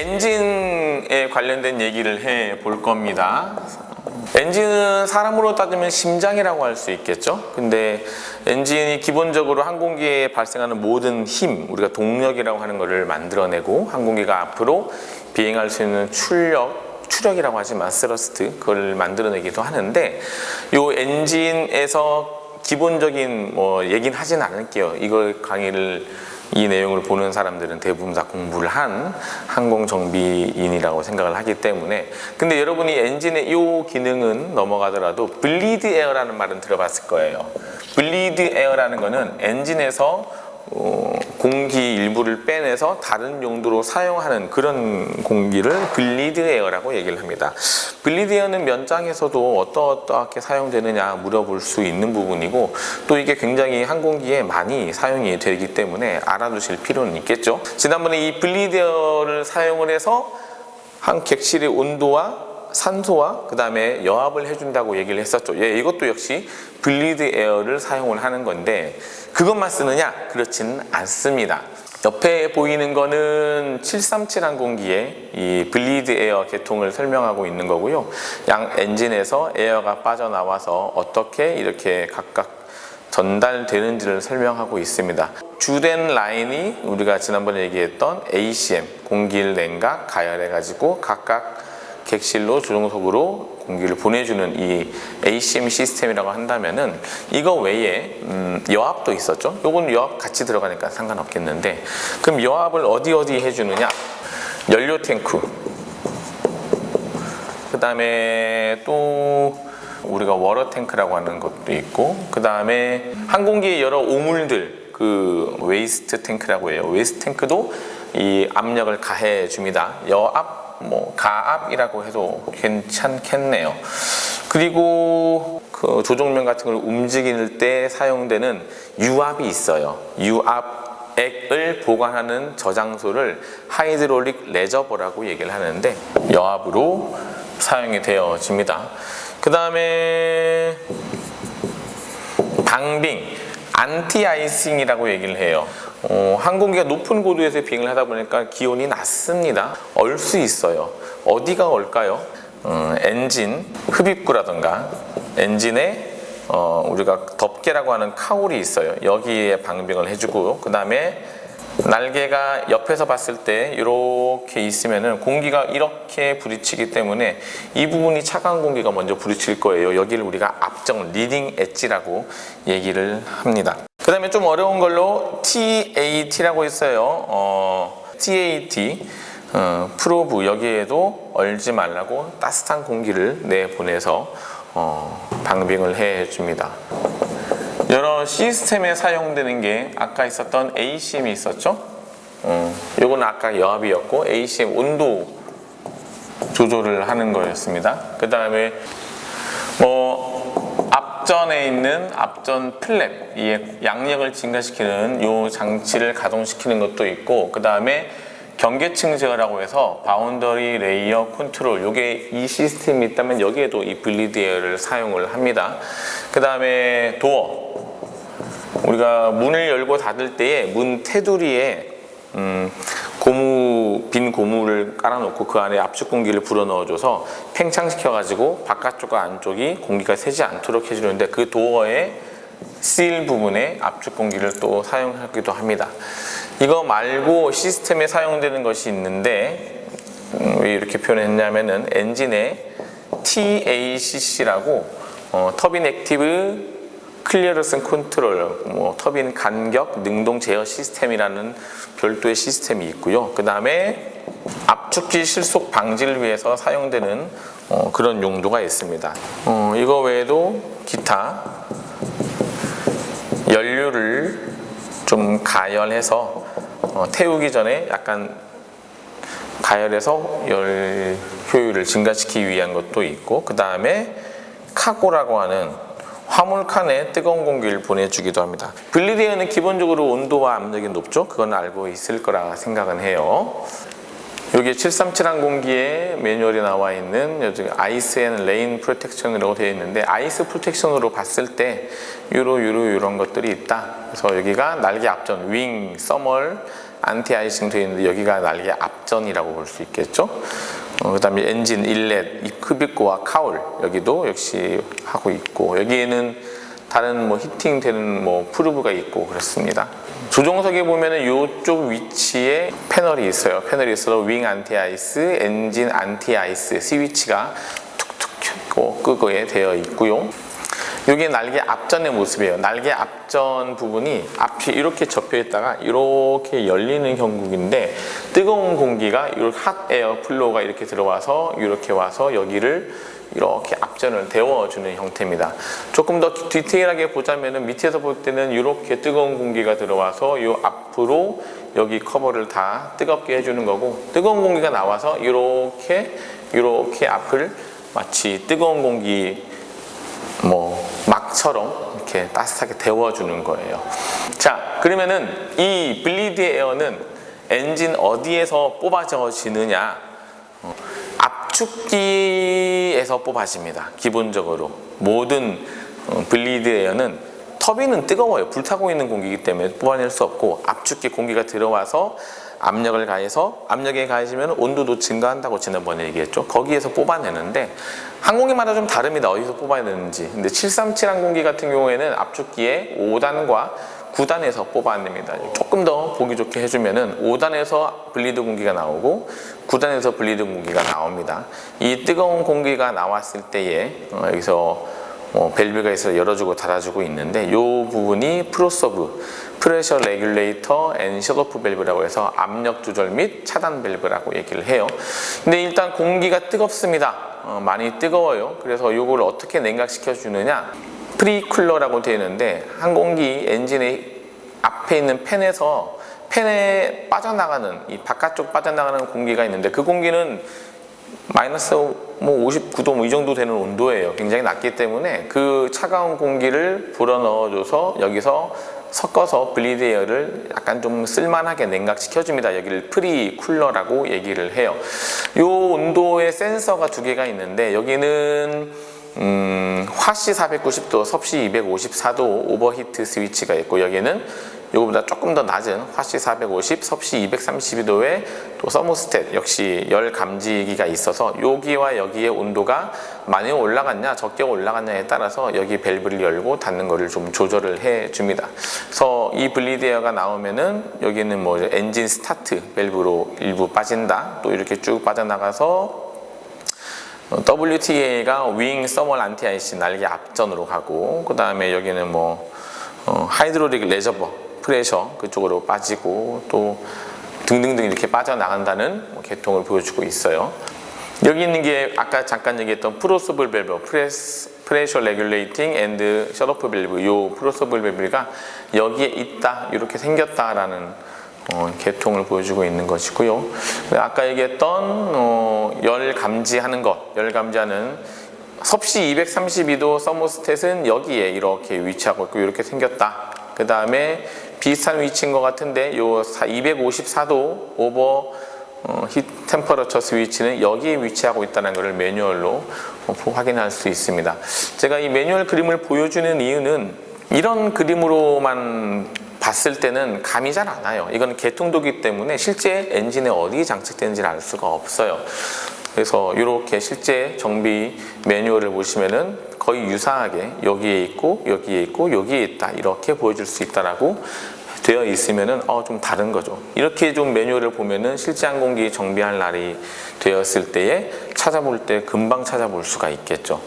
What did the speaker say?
엔진에 관련된 얘기를 해 볼 겁니다. 엔진은 사람으로 따지면 심장이라고 할 수 있겠죠. 근데 엔진이 기본적으로 항공기에 발생하는 모든 힘, 우리가 동력이라고 하는 것을 만들어내고 항공기가 앞으로 비행할 수 있는 추력이라고 하지만 스러스트, 그걸 만들어내기도 하는데, 요 엔진에서 기본적인 얘기는 하진 않을게요. 이걸 이 내용을 보는 사람들은 대부분 다 공부를 한 항공정비인이라고 생각을 하기 때문에. 근데 여러분이 엔진의 이 기능은 넘어가더라도 블리드 에어라는 말은 들어봤을 거예요. 블리드 에어라는 거는 엔진에서 공기 일부를 빼내서 다른 용도로 사용하는 그런 공기를 블리드 에어라고 얘기를 합니다. 블리드 에어는 면장에서도 어떻게 사용되느냐 물어볼 수 있는 부분이고, 또 이게 굉장히 항공기에 많이 사용이 되기 때문에 알아두실 필요는 있겠죠. 지난번에 이 블리드 에어를 사용을 해서 한 객실의 온도와 산소와 그 다음에 여합을 해준다고 얘기를 했었죠. 이것도 역시 블리드 에어를 사용을 하는 건데, 그것만 쓰느냐? 그렇지는 않습니다. 옆에 보이는 거는 737 항공기의 이 블리드 에어 계통을 설명하고 있는 거고요. 양 엔진에서 에어가 빠져나와서 어떻게 이렇게 각각 전달되는지를 설명하고 있습니다. 주된 라인이 우리가 지난번에 얘기했던 ACM, 공기를 냉각, 가열해가지고 각각 객실로 조종석으로 공기를 보내주는 이 ACM 시스템이라고 한다면은, 이거 외에 여합도 있었죠. 요건 여합 같이 들어가니까 상관없겠는데, 그럼 여합을 어디 해주느냐? 연료 탱크, 그 다음에 또 우리가 워터 탱크라고 하는 것도 있고, 그 다음에 항공기의 여러 오물들, 그 웨이스트 탱크라고 해요. 웨이스트 탱크도 이 압력을 가해 줍니다. 여압, 가압이라고 해도 괜찮겠네요. 그리고 그 조종면 같은 걸 움직일 때 사용되는 유압이 있어요. 유압액을 보관하는 저장소를 하이드롤릭 레저버라고 얘기를 하는데, 여압으로 사용이 되어집니다. 그 다음에 방빙, 안티 아이싱이라고 얘기를 해요. 항공기가 높은 고도에서 비행을 하다 보니까 기온이 낮습니다. 얼 수 있어요. 어디가 얼까요? 엔진 흡입구라든가 엔진에 우리가 덮개라고 하는 카울이 있어요. 여기에 방빙을 해주고, 그 다음에 날개가 옆에서 봤을 때 이렇게 있으면은 공기가 이렇게 부딪히기 때문에 이 부분이 차가운 공기가 먼저 부딪힐 거예요. 여기를 우리가 앞정 리딩 엣지라고 얘기를 합니다. 그 다음에 좀 어려운 걸로 TAT라고 있어요. TAT 프로브, 여기에도 얼지 말라고 따뜻한 공기를 내보내서 방빙을 해줍니다. 여러 시스템에 사용되는 게 아까 있었던 ACM이 있었죠. 요건 아까 여압이었고, ACM 온도 조절을 하는 거였습니다. 그 다음에 앞전에 있는 앞전 플랩, 이 양력을 증가시키는 요 장치를 가동시키는 것도 있고, 그 다음에 경계층 제어라고 해서 바운더리 레이어 컨트롤, 요게 이 시스템이 있다면 여기에도 이 블리드 에어를 사용을 합니다. 그 다음에 도어, 우리가 문을 열고 닫을 때에 문 테두리에 빈 고무를 깔아놓고 그 안에 압축 공기를 불어넣어줘서 팽창시켜 가지고 바깥쪽과 안쪽이 공기가 새지 않도록 해주는데, 그 도어의 실 부분에 압축 공기를 또 사용하기도 합니다. 이거 말고 시스템에 사용되는 것이 있는데, 왜 이렇게 표현했냐면은 엔진에 TACC라고 터빈 액티브 클리어런스 컨트롤, 터빈 간격 능동 제어 시스템이라는 별도의 시스템이 있고요. 그 다음에 압축기 실속 방지를 위해서 사용되는 그런 용도가 있습니다. 이거 외에도 기타 연료를 좀 가열해서 태우기 전에 약간 가열해서 열 효율을 증가시키기 위한 것도 있고, 그 다음에 카고라고 하는 화물칸에 뜨거운 공기를 보내주기도 합니다. 블리드 에어는 기본적으로 온도와 압력이 높죠. 그건 알고 있을 거라 생각은 해요. 여기 737 항공기에 매뉴얼이 나와 있는 아이스 앤 레인 프로텍션이라고 되어 있는데, 아이스 프로텍션으로 봤을 때 이런 것들이 있다. 그래서 여기가 날개 앞전 윙, 서멀, 안티 아이싱 되어 있는데 여기가 날개 앞전이라고 볼 수 있겠죠. 그 다음에 엔진, 인렛, 흡입구와 카울 여기도 역시 하고 있고, 여기에는 다른 뭐 히팅 되는 뭐 프루브가 있고 그렇습니다. 조종석에 보면은 이쪽 위치에 패널이 있어요. 패널이 있어서 윙 안티 아이스, 엔진 안티 아이스 스위치가 툭툭 켜고 끄고에 되어 있고요. 이게 날개 앞전의 모습이에요. 날개 앞전 부분이 앞이 이렇게 접혀 있다가 이렇게 열리는 형국인데, 뜨거운 공기가 이렇게 핫 에어 플로우가 이렇게 들어와서 이렇게 와서 여기를 이렇게 앞전을 데워주는 형태입니다. 조금 더 디테일하게 보자면은 밑에서 볼 때는 이렇게 뜨거운 공기가 들어와서 이 앞으로 여기 커버를 다 뜨겁게 해주는 거고, 뜨거운 공기가 나와서 이렇게 앞을 마치 뜨거운 공기 막처럼 이렇게 따뜻하게 데워주는 거예요. 자, 그러면은 이 블리드 에어는 엔진 어디에서 뽑아지느냐? 압축기에서 뽑아집니다. 기본적으로 모든 블리드 에어는, 터빈은 뜨거워요. 불타고 있는 공기이기 때문에 뽑아낼 수 없고, 압축기 공기가 들어와서 압력을 가해서, 압력에 가해지면 온도도 증가한다고 지난번에 얘기했죠. 거기에서 뽑아내는데 항공기마다 좀 다릅니다. 어디서 뽑아야 되는지. 근데 737 항공기 같은 경우에는 압축기에 5단과 9단에서 뽑아냅니다. 조금 더 보기 좋게 해주면은 5단에서 블리드 공기가 나오고 9단에서 블리드 공기가 나옵니다. 이 뜨거운 공기가 나왔을 때에 여기서 밸브가 있어서 열어주고 닫아주고 있는데, 이 부분이 프로서브, 프레셔 레귤레이터 앤 셧오프 밸브라고 해서 압력 조절 및 차단 밸브라고 얘기를 해요. 근데 일단 공기가 뜨겁습니다. 많이 뜨거워요. 그래서 이걸 어떻게 냉각시켜 주느냐? 프리쿨러라고 되어 있는데, 항공기 엔진의 앞에 있는 팬에 빠져나가는, 이 바깥쪽 빠져나가는 공기가 있는데, 그 공기는 마이너스 59도 이 정도 되는 온도예요. 굉장히 낮기 때문에 그 차가운 공기를 불어넣어줘서 여기서 섞어서 블리드 에어를 약간 좀 쓸만하게 냉각시켜줍니다. 여기를 프리쿨러라고 얘기를 해요. 이 온도의 센서가 두 개가 있는데, 여기는 화씨 490도, 섭씨 254도 오버히트 스위치가 있고, 여기는 이거보다 조금 더 낮은 화씨 450, 섭씨 232도의 또 서모스탯, 역시 열 감지기가 있어서 여기와 여기의 온도가 많이 올라갔냐 적게 올라갔냐에 따라서 여기 밸브를 열고 닫는 거를 좀 조절을 해 줍니다. 그래서 이 블리드 에어가 나오면은 여기는 뭐 엔진 스타트 밸브로 일부 빠진다, 또 이렇게 쭉 빠져나가서 WTA가 윙 서멀 안티 아이싱 날개 앞전으로 가고, 그 다음에 여기는 하이드로릭 레저버 프레셔 그쪽으로 빠지고, 또 등등등 이렇게 빠져나간다는 계통을 보여주고 있어요. 여기 있는 게 아까 잠깐 얘기했던 프로서블 밸브, 프레셔 레귤레이팅 앤드 셧오프 밸브, 이 프로서블 밸브가 여기에 있다, 이렇게 생겼다라는 계통을 보여주고 있는 것이고요. 아까 얘기했던 열 감지하는 것, 열 감지하는 섭씨 232도 서모스탯은 여기에 이렇게 위치하고 있고 이렇게 생겼다. 그 다음에 비슷한 위치인 것 같은데 요 254도 오버 히트 템퍼러처 스위치는 여기에 위치하고 있다는 것을 매뉴얼로 확인할 수 있습니다. 제가 이 매뉴얼 그림을 보여주는 이유는 이런 그림으로만 봤을 때는 감이 잘 안 와요. 이건 개통도기 때문에 실제 엔진에 어디 장착되는지를 알 수가 없어요. 그래서 이렇게 실제 정비 매뉴얼을 보시면은 거의 유사하게 여기에 있고 여기에 있고 여기에 있다, 이렇게 보여줄 수 있다라고 되어 있으면은 좀 다른 거죠. 이렇게 좀 매뉴얼을 보면은 실제 항공기 정비할 날이 되었을 때에 찾아볼 때 금방 찾아볼 수가 있겠죠.